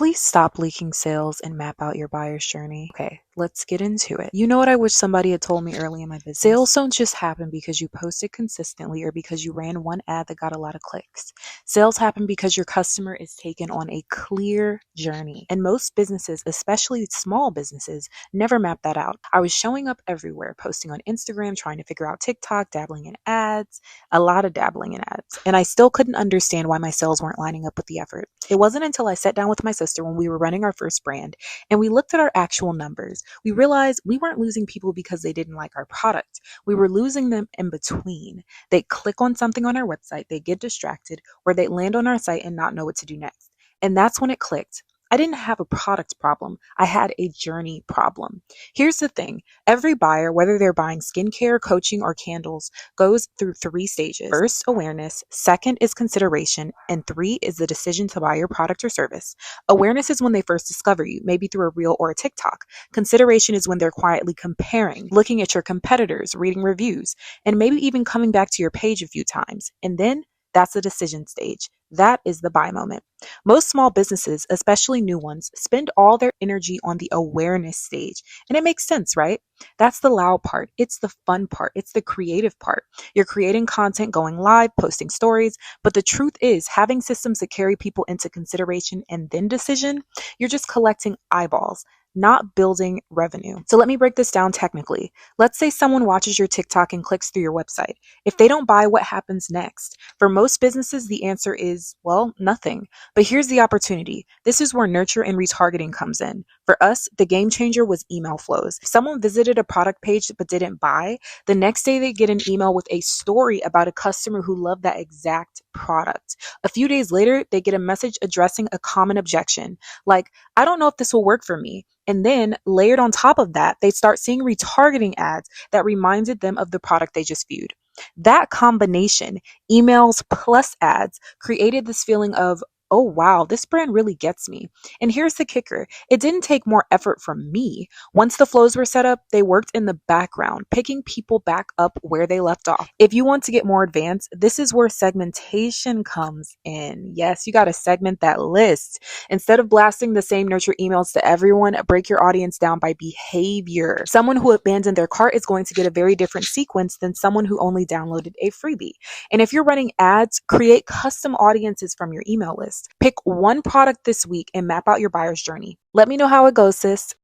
Please stop leaking sales and map out your buyer's journey. Okay, let's get into it. You know what I wish somebody had told me early in my business? Sales don't just happen because you posted consistently or because you ran one ad that got a lot of clicks. Sales happen because your customer is taken on a clear journey. And most businesses, especially small businesses, never map that out. I was showing up everywhere, posting on Instagram, trying to figure out TikTok, dabbling in ads, a lot of dabbling in ads. And I still couldn't understand why my sales weren't lining up with the effort. It wasn't until I sat down with my sister when we were running our first brand and we looked at our actual numbers. We realized we weren't losing people because they didn't like our product. We were losing them in between. They click on something on our website, they get distracted, or they land on our site and not know what to do next. And that's when it clicked. I didn't have a product problem. I had a journey problem. Here's the thing. Every buyer, whether they're buying skincare, coaching, or candles, goes through 3 stages. First, awareness. Second is consideration. And 3 is the decision to buy your product or service. Awareness is when they first discover you, maybe through a reel or a TikTok. Consideration is when they're quietly comparing, looking at your competitors, reading reviews, and maybe even coming back to your page a few times. And then that's the decision stage. That is the buy moment. Most small businesses, especially new ones, spend all their energy on the awareness stage. And it makes sense, right? That's the loud part. It's the fun part. It's the creative part. You're creating content, going live, posting stories. But the truth is, having systems that carry people into consideration and then decision, you're just collecting eyeballs, not building revenue. So let me break this down technically. Let's say someone watches your TikTok and clicks through your website. If they don't buy, what happens next? For most businesses, the answer is, well, nothing. But here's the opportunity. This is where nurture and retargeting comes in. For us, the game changer was email flows. If someone visited a product page but didn't buy, the next day they get an email with a story about a customer who loved that exact product. A few days later, they get a message addressing a common objection, like, I don't know if this will work for me. And then layered on top of that, they start seeing retargeting ads that reminded them of the product they just viewed. That combination, emails plus ads, created this feeling of, oh wow, this brand really gets me. And here's the kicker. It didn't take more effort from me. Once the flows were set up, they worked in the background, picking people back up where they left off. If you want to get more advanced, this is where segmentation comes in. Yes, you got to segment that list. Instead of blasting the same nurture emails to everyone, break your audience down by behavior. Someone who abandoned their cart is going to get a very different sequence than someone who only downloaded a freebie. And if you're running ads, create custom audiences from your email list. Pick one product this week and map out your buyer's journey. Let me know how it goes, sis.